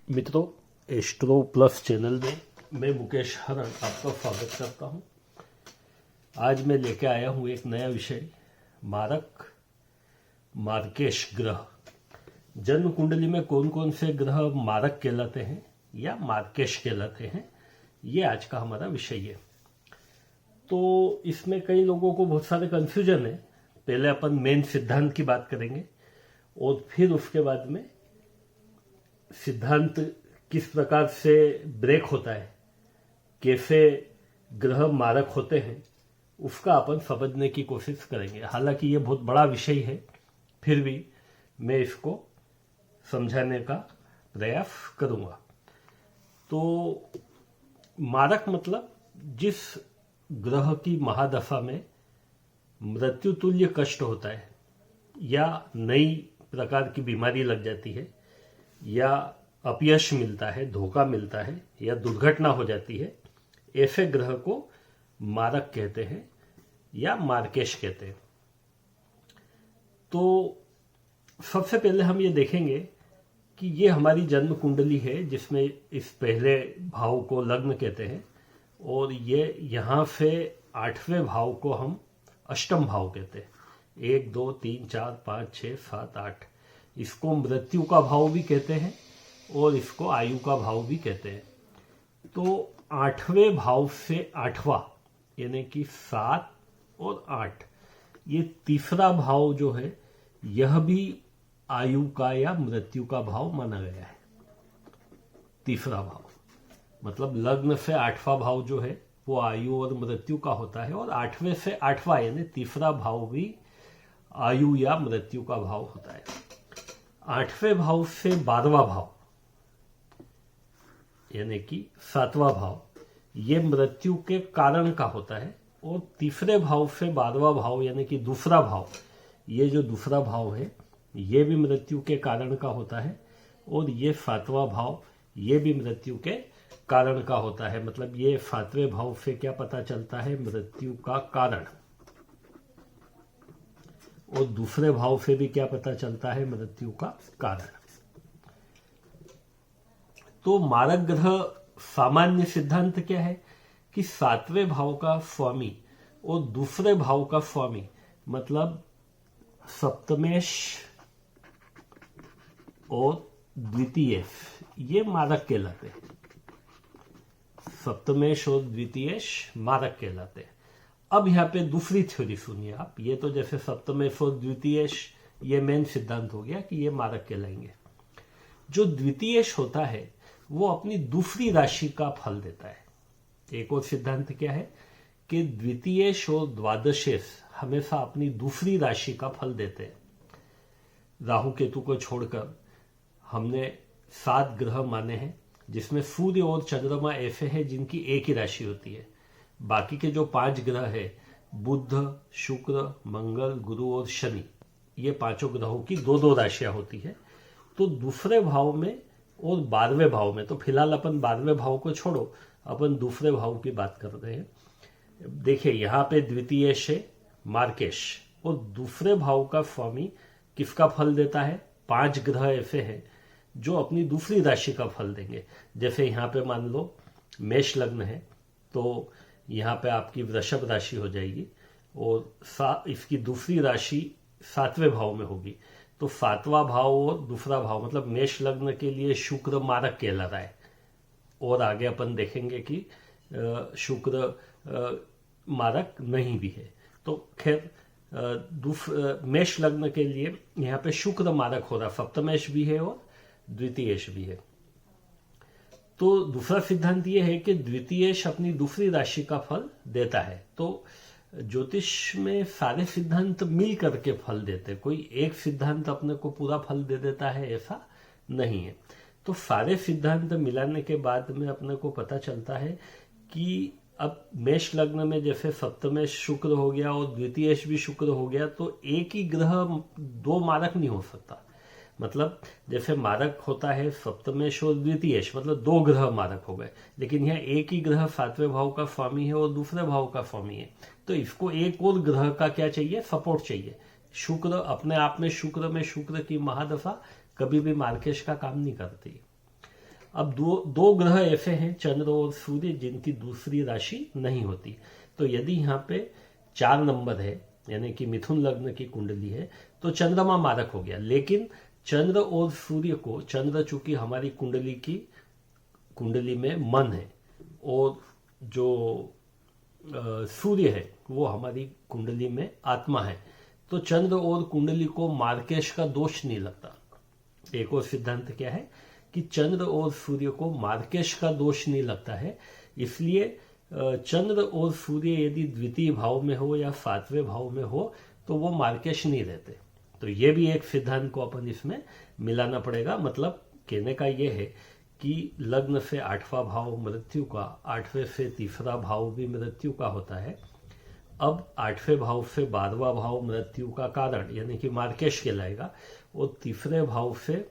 मित्रों, astro plus channel में मैं मुकेश हरण आपका स्वागत करता हूं। आज मैं लेके आया हूं एक नया विषय, मारक मार्केश ग्रह। जन्म कुंडली में कौन कौन से ग्रह मारक कहलाते हैं या मार्केश कहलाते हैं, ये आज का हमारा विषय है। तो इसमें कई लोगों को बहुत सारे कंफ्यूजन है। पहले अपन मेन सिद्धांत की बात करेंगे और फिर उसके बाद में सिद्धांत किस प्रकार से ब्रेक होता है, कैसे ग्रह मारक होते हैं, उसका अपन समझने की कोशिश करेंगे। हालांकि ये बहुत बड़ा विषय है, फिर भी मैं इसको समझाने का प्रयास करूंगा। तो मारक मतलब जिस ग्रह की महादशा में मृत्यु तुल्य कष्ट होता है या नई प्रकार की बीमारी लग जाती है या अपयश मिलता है, धोखा मिलता है या दुर्घटना हो जाती है, ऐसे ग्रह को मारक कहते हैं या मार्केश कहते हैं। तो सबसे पहले हम ये देखेंगे कि ये हमारी जन्म कुंडली है जिसमें इस पहले भाव को लग्न कहते हैं और ये यहाँ से 8वें भाव को हम अष्टम भाव कहते हैं। 1 2 3 4 5 6 7 8, इसको मृत्यु का भाव भी कहते हैं और इसको आयु का भाव भी कहते हैं। तो 8वें भाव से 8वां यानी कि 7 और 8, ये तीसरा भाव जो है यह भी आयु का या मृत्यु का भाव माना गया है। तीसरा भाव मतलब लग्न से 8वां भाव जो है वो आयु और मृत्यु का होता है और 8वें से 8वां यानी तीसरा भाव भी आयु या मृत्यु का भाव होता है। 8वें भाव से 12वां भाव यानी कि 7वां भाव ये मृत्यु के कारण का होता है और तीसरे भाव से 12वां भाव यानी कि दूसरा भाव, ये जो दूसरा भाव है ये भी मृत्यु के कारण का होता है और ये 7वां भाव ये भी मृत्यु के कारण का होता है। मतलब ये 7वें भाव से क्या पता चलता है, मृत्यु का कारण, और दूसरे भाव से भी क्या पता चलता है, मृत्यु का कारण। तो मारक ग्रह सामान्य सिद्धांत क्या है कि 7वें भाव का स्वामी और दूसरे भाव का स्वामी मतलब सप्तमेश और द्वितीयेश, ये मारक कहलाते हैं। सप्तमेश और द्वितीयेश मारक कहलाते हैं। अब यहाँ पे दूसरी थ्योरी सुनिए आप। ये तो जैसे सप्तमेश और द्वितीयेश ये मेन सिद्धांत हो गया कि ये मारक कहलाएंगे। जो द्वितीयेश होता है वो अपनी दूसरी राशि का फल देता है। एक और सिद्धांत क्या है कि द्वितीयेश और द्वादशेश हमेशा अपनी दूसरी राशि का फल देते हैं। राहु केतु को छोड़कर हमने 7 ग्रह माने हैं जिसमें सूर्य और चंद्रमा ऐसे हैं जिनकी एक ही राशि होती है। बाकी के जो 5 ग्रह है, बुध, शुक्र, मंगल, गुरु और शनि, ये पांचों ग्रहों की 2-2 राशियां होती है। तो दूसरे भाव में और 12वें भाव में, तो फिलहाल अपन 12वें भाव को छोड़ो, अपन दूसरे भाव की बात कर रहे हैं। देखिए यहाँ पे द्वितीयेश है मार्केश और दूसरे भाव का स्वामी किसका फल देता है, 5 ग्रह ऐसे हैं जो अपनी दूसरी राशि का फल देंगे। जैसे यहाँ पे मान लो मेष लग्न है तो यहाँ पे आपकी वृषभ राशि हो जाएगी और इसकी दूसरी राशि 7वें भाव में होगी। तो 7वां भाव और दूसरा भाव मतलब मेष लग्न के लिए शुक्र मारक कहला रहा है और आगे अपन देखेंगे कि शुक्र मारक नहीं भी है। तो खैर मेष लग्न के लिए यहाँ पे शुक्र मारक हो रहा, सप्तमेश भी है और द्वितीयेश भी है। तो दूसरा सिद्धांत यह है कि द्वितीयेश अपनी दूसरी राशि का फल देता है। तो ज्योतिष में सारे सिद्धांत मिल करके फल देते, कोई एक सिद्धांत अपने को पूरा फल दे देता है ऐसा नहीं है। तो सारे सिद्धांत मिलाने के बाद में अपने को पता चलता है कि अब मेष लग्न में जैसे सप्तमेश शुक्र हो गया और द्वितीयेश भी शुक्र हो गया, तो एक ही ग्रह 2 मारक नहीं हो सकता। मतलब जैसे मारक होता है सप्तमेश और द्वितीयेश, मतलब 2 ग्रह मारक हो गए, लेकिन यहाँ एक ही ग्रह 7वें भाव का स्वामी है और दूसरे भाव का स्वामी है। तो इसको एक और ग्रह का क्या चाहिए, सपोर्ट चाहिए। शुक्र अपने आप में शुक्र की महादशा कभी भी मार्केश का काम नहीं करती। अब दो ग्रह ऐसे हैं चंद्र और सूर्य जिनकी दूसरी राशि नहीं होती। तो यदि यहाँ पे 4 नंबर है यानी कि मिथुन लग्न की कुंडली है तो चंद्रमा मारक हो गया। लेकिन चंद्र और सूर्य को, चंद्र चूंकि हमारी कुंडली में मन है और जो सूर्य है वो हमारी कुंडली में आत्मा है, तो चंद्र और कुंडली को मार्केश का दोष नहीं लगता। एक और सिद्धांत क्या है कि चंद्र और सूर्य को मार्केश का दोष नहीं लगता है। इसलिए चंद्र और सूर्य यदि द्वितीय भाव में हो या 7वें भाव में हो तो वो मार्केश नहीं रहते। तो ये भी एक सिद्धांत को अपन इसमें मिलाना पड़ेगा। मतलब कहने का ये है कि लग्न से 8वां भाव मृत्यु का, 8वें से तीसरा भाव भी मृत्यु का होता है। अब 8वें भाव से 12वां भाव मृत्यु का कारण यानी कि मार्केश कहलाएगा, और तीसरे भाव से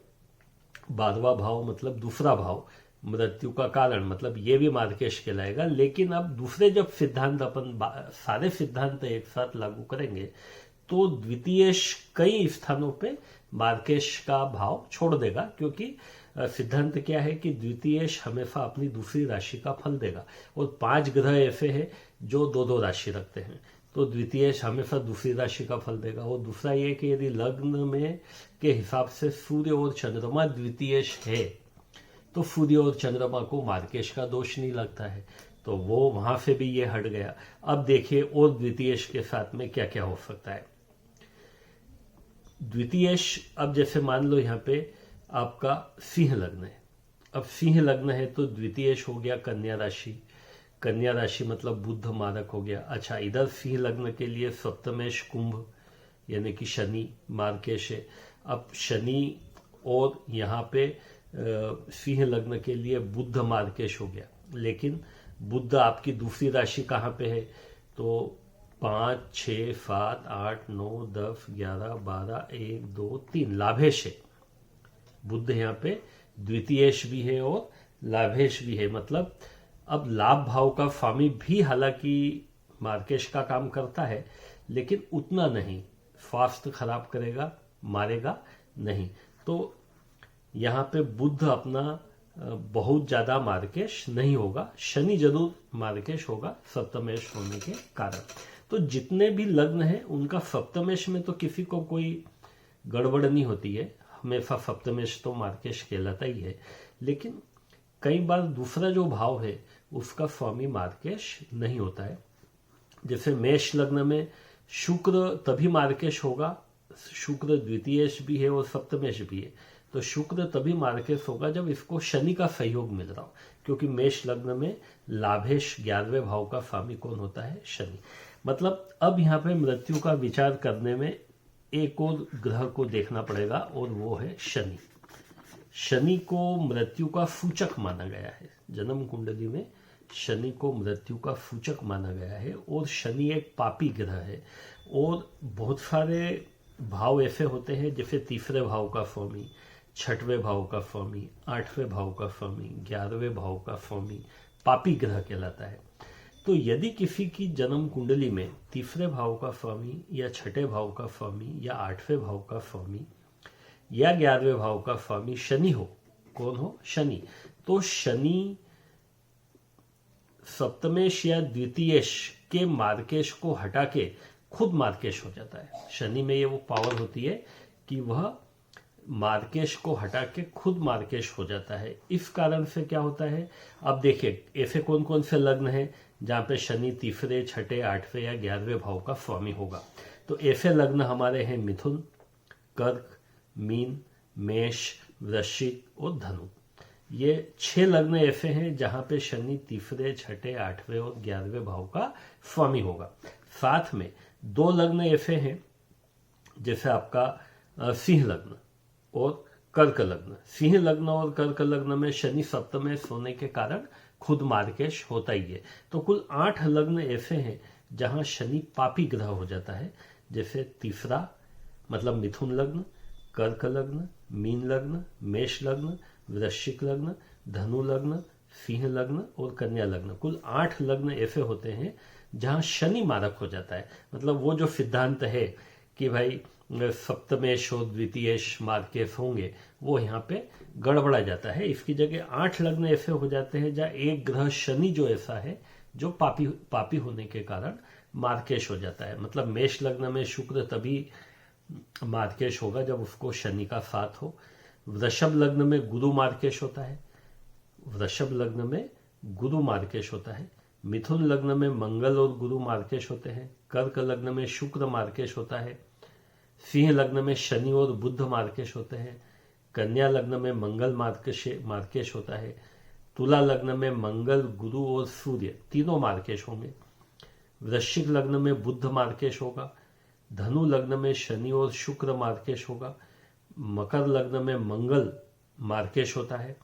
12वां भाव मतलब दूसरा भाव मृत्यु का कारण मतलब ये भी मार्केश कहलाएगा। लेकिन अब दूसरे जब सिद्धांत अपन सारे सिद्धांत एक साथ लागू करेंगे तो द्वितीयेश कई स्थानों पे मार्केश का भाव छोड़ देगा, क्योंकि सिद्धांत क्या है कि द्वितीयेश हमेशा अपनी दूसरी राशि का फल देगा, और 5 ग्रह ऐसे हैं जो 2-2 राशि रखते हैं, तो द्वितीयेश हमेशा दूसरी राशि का फल देगा। और दूसरा ये कि यदि लग्न में के हिसाब से सूर्य और चंद्रमा द्वितीयेश है तो सूर्य और चंद्रमा को मार्केश का दोष नहीं लगता है, तो वो वहां से भी ये हट गया। अब देखिए और द्वितीयेश के साथ में क्या क्या हो सकता है। द्वितीयेश, अब जैसे मान लो यहाँ पे आपका सिंह लग्न है। अब सिंह लग्न है तो द्वितीयेश हो गया कन्या राशि। कन्या राशि मतलब बुध मारक हो गया। अच्छा, इधर सिंह लग्न के लिए सप्तमेश कुंभ यानी कि शनि मार्केश है। अब शनि और यहाँ पे सिंह लग्न के लिए बुध मार्केश हो गया। लेकिन बुध आपकी दूसरी राशि कहाँ पे है, तो 5, 6, 7, 8, 9, 10, 11, 12, 1, 2, 3 लाभेश है। बुध यहाँ पे द्वितीयेश भी है और लाभेश भी है। मतलब अब लाभ भाव का स्वामी भी हालांकि मार्केश का काम करता है लेकिन उतना नहीं, स्वास्थ्य खराब करेगा, मारेगा नहीं। तो यहाँ पे बुध अपना बहुत ज्यादा मार्केश नहीं होगा। शनि जरूर मार्केश होगा सप्तमेश होने के कारण। तो जितने भी लग्न हैं उनका सप्तमेश में तो किसी को कोई गड़बड़ नहीं होती है, हमेशा सप्तमेश तो मार्केश कहलाता ही है। लेकिन कई बार दूसरा जो भाव है उसका स्वामी मार्केश नहीं होता है। जैसे मेष लग्न में शुक्र तभी मार्केश होगा, शुक्र द्वितीयेश भी है और सप्तमेश भी है, तो शुक्र तभी मार्केश होगा जब इसको शनि का सहयोग मिल रहा हो, क्योंकि मेष लग्न में लाभेश 11वें भाव का स्वामी कौन होता है, शनि। मतलब अब यहाँ पे मृत्यु का विचार करने में एक और ग्रह को देखना पड़ेगा और वो है शनि। शनि को मृत्यु का सूचक माना गया है। जन्म कुंडली में शनि को मृत्यु का सूचक माना गया है, और शनि एक पापी ग्रह है। और बहुत सारे भाव ऐसे होते हैं जैसे तीसरे भाव का स्वामी, 6वें भाव का स्वामी, 8वें भाव का स्वामी, 11वें भाव का स्वामी पापी ग्रह कहलाता है। तो यदि किसी की जन्म कुंडली में तीसरे भाव का स्वामी या 6ठे भाव का स्वामी या 8वें भाव का स्वामी या 11वें भाव का स्वामी शनि हो, कौन हो, शनि, तो शनि सप्तमेश या द्वितीयेश के मार्केश को हटा के खुद मार्केश हो जाता है। शनि में ये वो पावर होती है कि वह मार्केश को हटा के खुद मार्केश हो जाता है। इस कारण से क्या होता है, अब देखिए ऐसे कौन कौन से लग्न हैं जहां पे शनि तीसरे, 6ठे, 8वें या 11वें भाव का स्वामी होगा। तो ऐसे लग्न हमारे हैं मिथुन, कर्क, मीन, मेष, वृश्चिक और धनु। ये 6 लग्न ऐसे हैं जहां पे शनि तीसरे, 6ठे, 8वें और 11वें भाव का स्वामी होगा। साथ में 2 लग्न ऐसे हैं जैसे आपका सिंह लग्न और कर्क लग्न। सिंह लग्न और कर्क लग्न में शनि सप्तमेश होने के कारण खुद मार्केश होता ही है। तो कुल 8 लग्न ऐसे हैं जहां शनि पापी ग्रह हो जाता है। जैसे तीसरा मतलब मिथुन लग्न, कर्क लग्न, मीन लग्न, मेष लग्न, वृश्चिक लग्न, धनु लग्न, सिंह लग्न और कन्या लग्न। कुल 8 लग्न ऐसे होते हैं जहां शनि मारक हो जाता है। मतलब वो जो सिद्धांत है कि भाई सप्तमेश और द्वितीयेश मार्केश होंगे, वो यहाँ पे गड़बड़ा जाता है। इसकी जगह 8 लग्न ऐसे हो जाते हैं जहाँ एक ग्रह शनि जो ऐसा है जो पापी होने के कारण मार्केश हो जाता है। मतलब मेष लग्न में शुक्र तभी मार्केश होगा जब उसको शनि का साथ हो। वृषभ लग्न में गुरु मार्केश होता है, वृषभ लग्न में गुरु मार्केश होता है। मिथुन लग्न में मंगल और गुरु मार्केश होते हैं। कर्क लग्न में शुक्र मार्केश होता है। सिंह लग्न में शनि और बुध मार्केश होते हैं। कन्या लग्न में मंगल मार्केश होता है। तुला लग्न में मंगल, गुरु और सूर्य तीनों मार्केश होंगे। वृश्चिक लग्न में बुध मार्केश होगा। धनु लग्न में शनि और शुक्र मार्केश होगा। मकर लग्न में मंगल मार्केश होता है।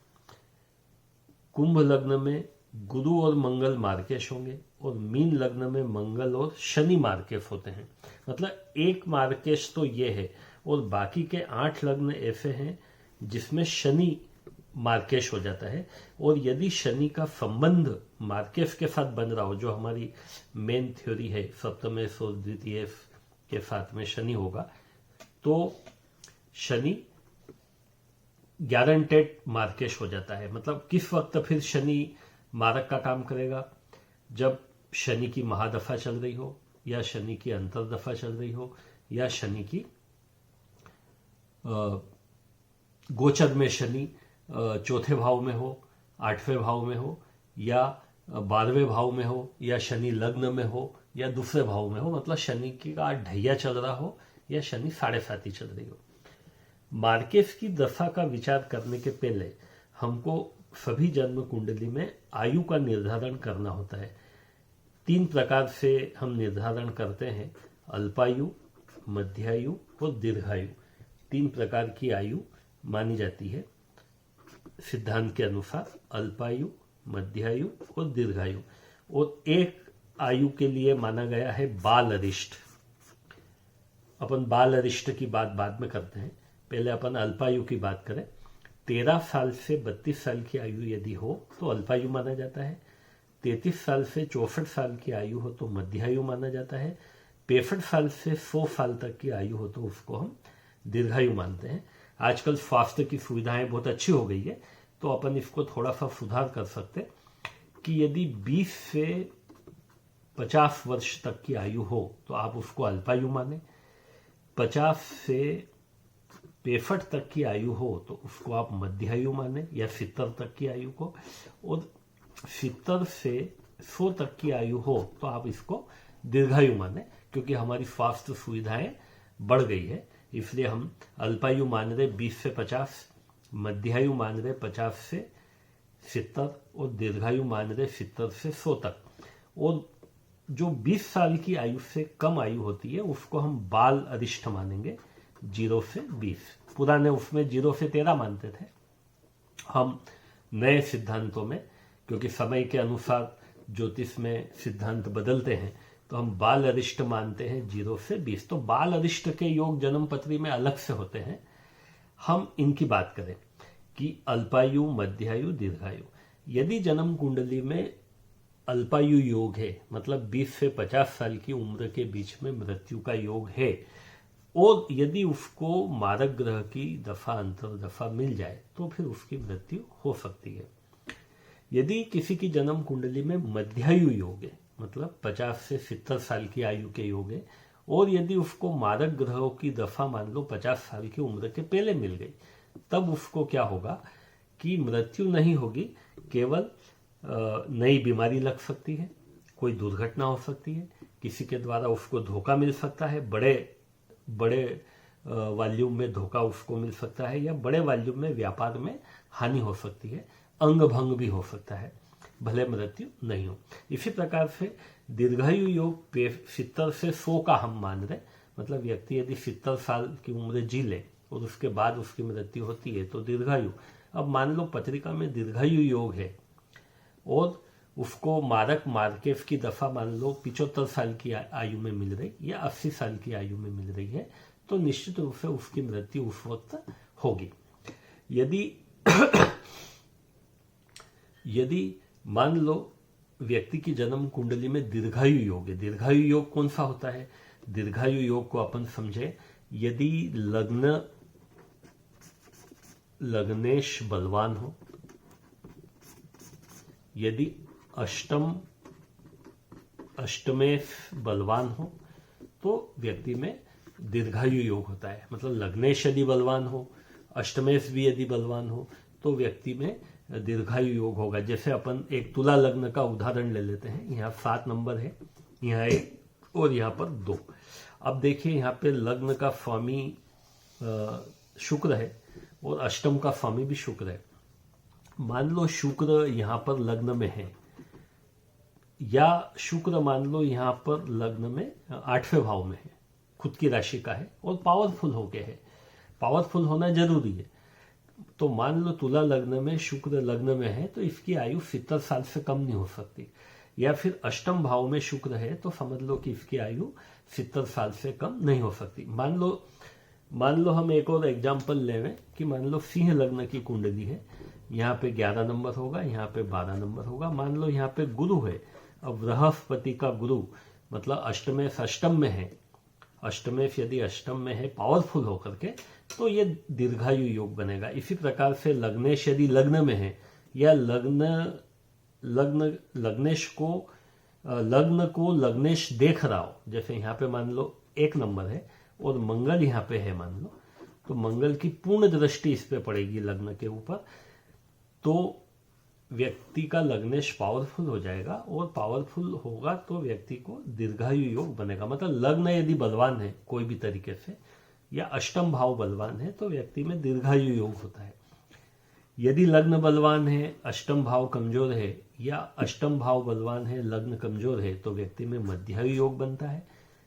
कुंभ लग्न में गुरु और मंगल मार्केश होंगे और मीन लग्न में मंगल और शनि मार्केश होते हैं। मतलब एक मार्केश तो ये है और बाकी के 8 लग्न ऐसे हैं जिसमें शनि मार्केश हो जाता है। और यदि शनि का संबंध मार्केश के साथ बन रहा हो, जो हमारी मेन थ्योरी है सप्तमेश और द्वितीयेश के साथ में शनि होगा, तो शनि गारंटेड मार्केश हो जाता है। मतलब किस वक्त फिर शनि मारक का काम करेगा? जब शनि की महादफा चल रही हो, या शनि की अंतर्दफा चल रही हो, या शनि की गोचर में शनि चौथे भाव में हो, 8वें भाव में हो, या 12वें भाव में हो, या शनि लग्न में हो, या दूसरे भाव में हो। मतलब शनि का ढैया चल रहा हो या शनि 7.5 चल रही हो। मार्केश की दशा का विचार करने के पहले हमको सभी जन्म कुंडली में आयु का निर्धारण करना होता है। 3 प्रकार से हम निर्धारण करते हैं, अल्पायु, मध्यायु और दीर्घायु। 3 प्रकार की आयु मानी जाती है सिद्धांत के अनुसार, अल्पायु, मध्यायु और दीर्घायु। और एक आयु के लिए माना गया है बाल अरिष्ट। अपन बाल अरिष्ट की बात बाद में करते हैं, पहले अपन अल्पायु की बात करें। 13 साल से 32 साल की आयु यदि हो तो अल्पायु माना जाता है। 33 साल से 64 साल की आयु हो तो मध्यायु माना जाता है। 65 साल से 100 साल तक की आयु हो तो उसको हम दीर्घायु मानते हैं। आजकल स्वास्थ्य की सुविधाएं बहुत अच्छी हो गई है, तो अपन इसको थोड़ा सा सुधार कर सकते कि यदि 20 से 50 वर्ष तक की आयु हो तो आप उसको अल्पायु माने। 50 से 65 तक की आयु हो तो उसको आप मध्यायु माने, या 70 तक की आयु को। और 70 से 100 तक की आयु हो तो आप इसको दीर्घायु माने, क्योंकि हमारी स्वास्थ्य सुविधाएं बढ़ गई है। इसलिए हम अल्पायु मान रहे 20 से 50, मध्यायु मान रहे 50 से 70 और दीर्घायु मान रहे 70 से 100 तक। और जो 20 साल की आयु से कम आयु होती है उसको हम बाल अरिष्ट मानेंगे, 0 से 20। पुराने उसमें 0 से 13 मानते थे। हम नए सिद्धांतों में, क्योंकि समय के अनुसार ज्योतिष में सिद्धांत बदलते हैं, तो हम बाल अरिष्ट मानते हैं 0 से 20। तो बाल अरिष्ट के योग जन्म पत्री में अलग से होते हैं। हम इनकी बात करें कि अल्पायु, मध्यायु, दीर्घायु। यदि जन्म कुंडली में अल्पायु योग है, मतलब 20 से 50 साल की उम्र के बीच में मृत्यु का योग है, और यदि उसको मारक ग्रह की दफा अंतर दफा मिल जाए तो फिर उसकी मृत्यु हो सकती है। यदि किसी की जन्म कुंडली में मध्यायु योग है, मतलब 50 से 70 साल की आयु के योग है, और यदि उसको मारक ग्रहों की दफा मान लो 50 साल की उम्र के पहले मिल गई, तब उसको क्या होगा कि मृत्यु नहीं होगी, केवल नई बीमारी लग सकती है, कोई दुर्घटना हो सकती है, किसी के द्वारा उसको धोखा मिल सकता है, बड़े वॉल्यूम में धोखा उसको मिल सकता है, या बड़े वॉल्यूम में व्यापार में हानि हो सकती है, अंग भंग भी हो सकता है, भले मृत्यु नहीं हो। इसी प्रकार से दीर्घायु योग 70 से 100 का हम मान रहे, मतलब व्यक्ति यदि 70 साल की उम्र जी ले और उसके बाद उसकी मृत्यु होती है तो दीर्घायु। अब मान लो पत्रिका में दीर्घायु योग है और उसको मारक मार्केश की दफा मान लो 75 साल की आयु में मिल रही या 80 साल की आयु में मिल रही है, तो निश्चित रूप से उसकी मृत्यु उस वक्त होगी। यदि मान लो व्यक्ति की जन्म कुंडली में दीर्घायु योग है, दीर्घायु योग कौन सा होता है? दीर्घायु योग को अपन समझे, यदि लग्नेश बलवान हो, यदि अष्टमेश बलवान हो तो व्यक्ति में दीर्घायु योग होता है। मतलब लग्नेश यदि बलवान हो, अष्टमेश भी यदि बलवान हो तो व्यक्ति में दीर्घायु योग होगा। जैसे अपन एक तुला लग्न का उदाहरण ले लेते हैं। यहाँ 7 नंबर है, यहाँ 1 और यहाँ पर 2। अब देखिए यहाँ पे लग्न का स्वामी शुक्र है और अष्टम का स्वामी भी शुक्र है। मान लो शुक्र यहाँ पर लग्न में है, या शुक्र मान लो यहाँ पर लग्न में 8वें भाव में है, खुद की राशि का है और पावरफुल होके है। पावरफुल होना जरूरी है। तो मान लो तुला लग्न में शुक्र लग्न में है तो इसकी आयु 70 साल से कम नहीं हो सकती। या फिर अष्टम भाव में शुक्र है तो समझ लो कि इसकी आयु 70 साल से कम नहीं हो सकती। मान लो हम एक और एग्जाम्पल लें कि मान लो सिंह लग्न की कुंडली है, यहाँ पे 11 नंबर होगा, यहाँ पे 12 नंबर होगा। मान लो यहाँ पे गुरु है। अब बृहस्पति का गुरु मतलब अष्टम में है, अष्टमेश यदि अष्टम में है पावरफुल होकर के, तो ये दीर्घायु योग बनेगा। इसी प्रकार से लग्नेश यदि लग्न में है, या लग्नेश को लग्नेश देख रहा हो, जैसे यहाँ पे मान लो 1 नंबर है और मंगल यहाँ पे है मान लो, तो मंगल की पूर्ण दृष्टि इस पे पड़ेगी लग्न के ऊपर, तो व्यक्ति का लग्नेश पावरफुल हो जाएगा। और पावरफुल होगा तो व्यक्ति को दीर्घायु योग बनेगा। मतलब लग्न यदि बलवान है कोई भी तरीके से, या अष्टम भाव बलवान है तो व्यक्ति में दीर्घायु योग होता है। यदि लग्न बलवान है, अष्टम भाव कमजोर है, या अष्टम भाव बलवान है लग्न कमजोर है, तो व्यक्ति में मध्यायु योग बनता है।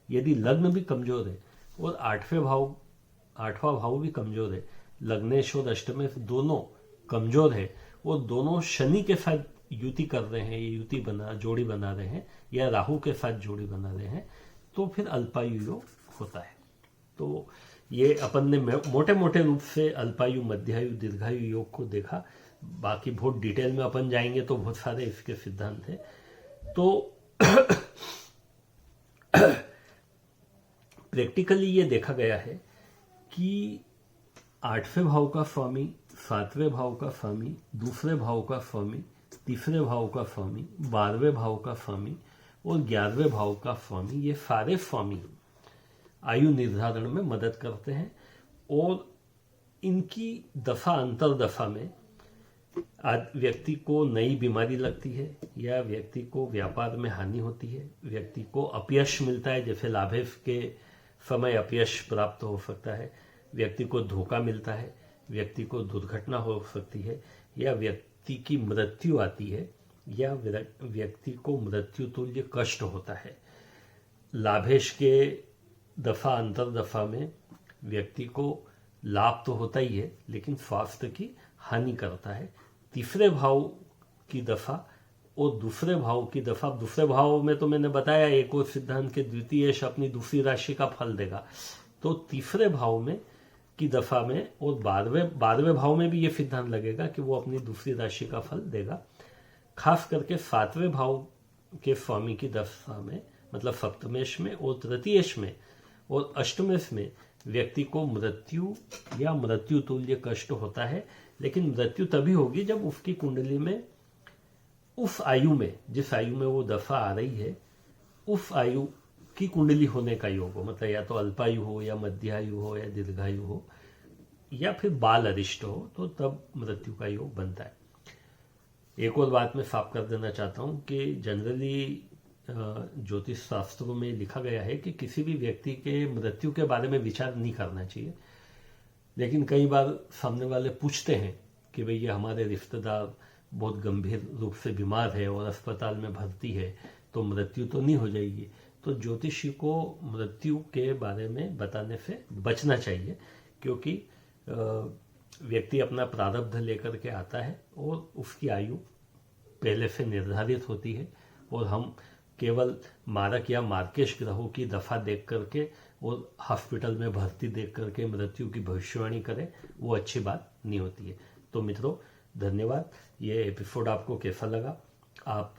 यदि लग्न भी कमजोर है और 8वां भाव भी कमजोर है, लग्नेश और अष्टमेश दोनों कमजोर है और दोनों शनि के साथ युति कर रहे हैं, जोड़ी बना रहे हैं, या राहु के साथ जोड़ी बना रहे हैं, तो फिर अल्पायु योग होता है। तो ये अपन ने मोटे मोटे रूप से अल्पायु, मध्यायु, दीर्घायु योग को देखा। बाकी बहुत डिटेल में अपन जाएंगे तो बहुत सारे इसके सिद्धांत हैं। तो प्रैक्टिकली ये देखा गया है कि 8वें भाव का स्वामी, 7वें भाव का स्वामी, दूसरे भाव का स्वामी, तीसरे भाव का स्वामी, 12वें भाव का स्वामी और 11वें भाव का स्वामी, ये सारे स्वामी आयु निर्धारण में मदद करते हैं। और इनकी दफा अंतर दफा में व्यक्ति को नई बीमारी लगती है, या व्यक्ति को व्यापार में हानि होती है, व्यक्ति को अपयश मिलता है, जैसे लाभेश के समय अपयश प्राप्त हो सकता है, व्यक्ति को धोखा मिलता है, व्यक्ति को दुर्घटना हो सकती है, या व्यक्ति की मृत्यु आती है, या व्यक्ति को मृत्यु तुल्य कष्ट होता है। लाभेश के दफा अंतर दफा में व्यक्ति को लाभ तो होता ही है लेकिन स्वास्थ्य की हानि करता है। तीसरे भाव की दफा और दूसरे भाव की दफा, दूसरे भाव में तो मैंने बताया एक और सिद्धांत के द्वितीयेश अपनी दूसरी राशि का फल देगा, तो तीसरे भाव में की दफा में और 12वें भाव में भी ये सिद्धांत लगेगा कि वो अपनी दूसरी राशि का फल देगा। खास करके 7वें भाव के स्वामी की दशा में, मतलब सप्तमेश में और तृतीयेश में और अष्टमेश में व्यक्ति को मृत्यु या मृत्यु तुल्य कष्ट होता है। लेकिन मृत्यु तभी होगी जब उसकी कुंडली में उस आयु में, जिस आयु में वो दफा आ रही है, उस आयु की कुंडली होने का योग हो। मतलब या तो अल्पायु हो, या मध्यायु हो, या दीर्घायु हो, या फिर बाल अरिष्ट हो, तो तब मृत्यु का योग बनता है। एक और बात मैं साफ कर देना चाहता हूं कि जनरली ज्योतिष शास्त्रों में लिखा गया है कि किसी भी व्यक्ति के मृत्यु के बारे में विचार नहीं करना चाहिए। लेकिन कई बार सामने वाले पूछते हैं कि भाई ये हमारे रिश्तेदार बहुत गंभीर रूप से बीमार है और अस्पताल में भर्ती है, तो मृत्यु तो नहीं हो जाएगी। तो ज्योतिषी को मृत्यु के बारे में बताने से बचना चाहिए, क्योंकि व्यक्ति अपना प्रारब्ध लेकर के आता है और उसकी आयु पहले से निर्धारित होती है, और हम केवल मारक या मार्केश ग्रहों की दफा देख करके और हॉस्पिटल में भर्ती देख करके मृत्यु की भविष्यवाणी करें, वो अच्छी बात नहीं होती है। तो मित्रों, धन्यवाद। ये एपिसोड आपको कैसा लगा आप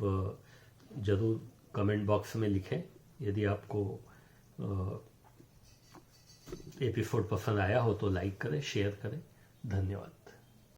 जरूर कमेंट बॉक्स में लिखें। यदि आपको एपिसोड पसंद आया हो तो लाइक करें, शेयर करें। धन्यवाद।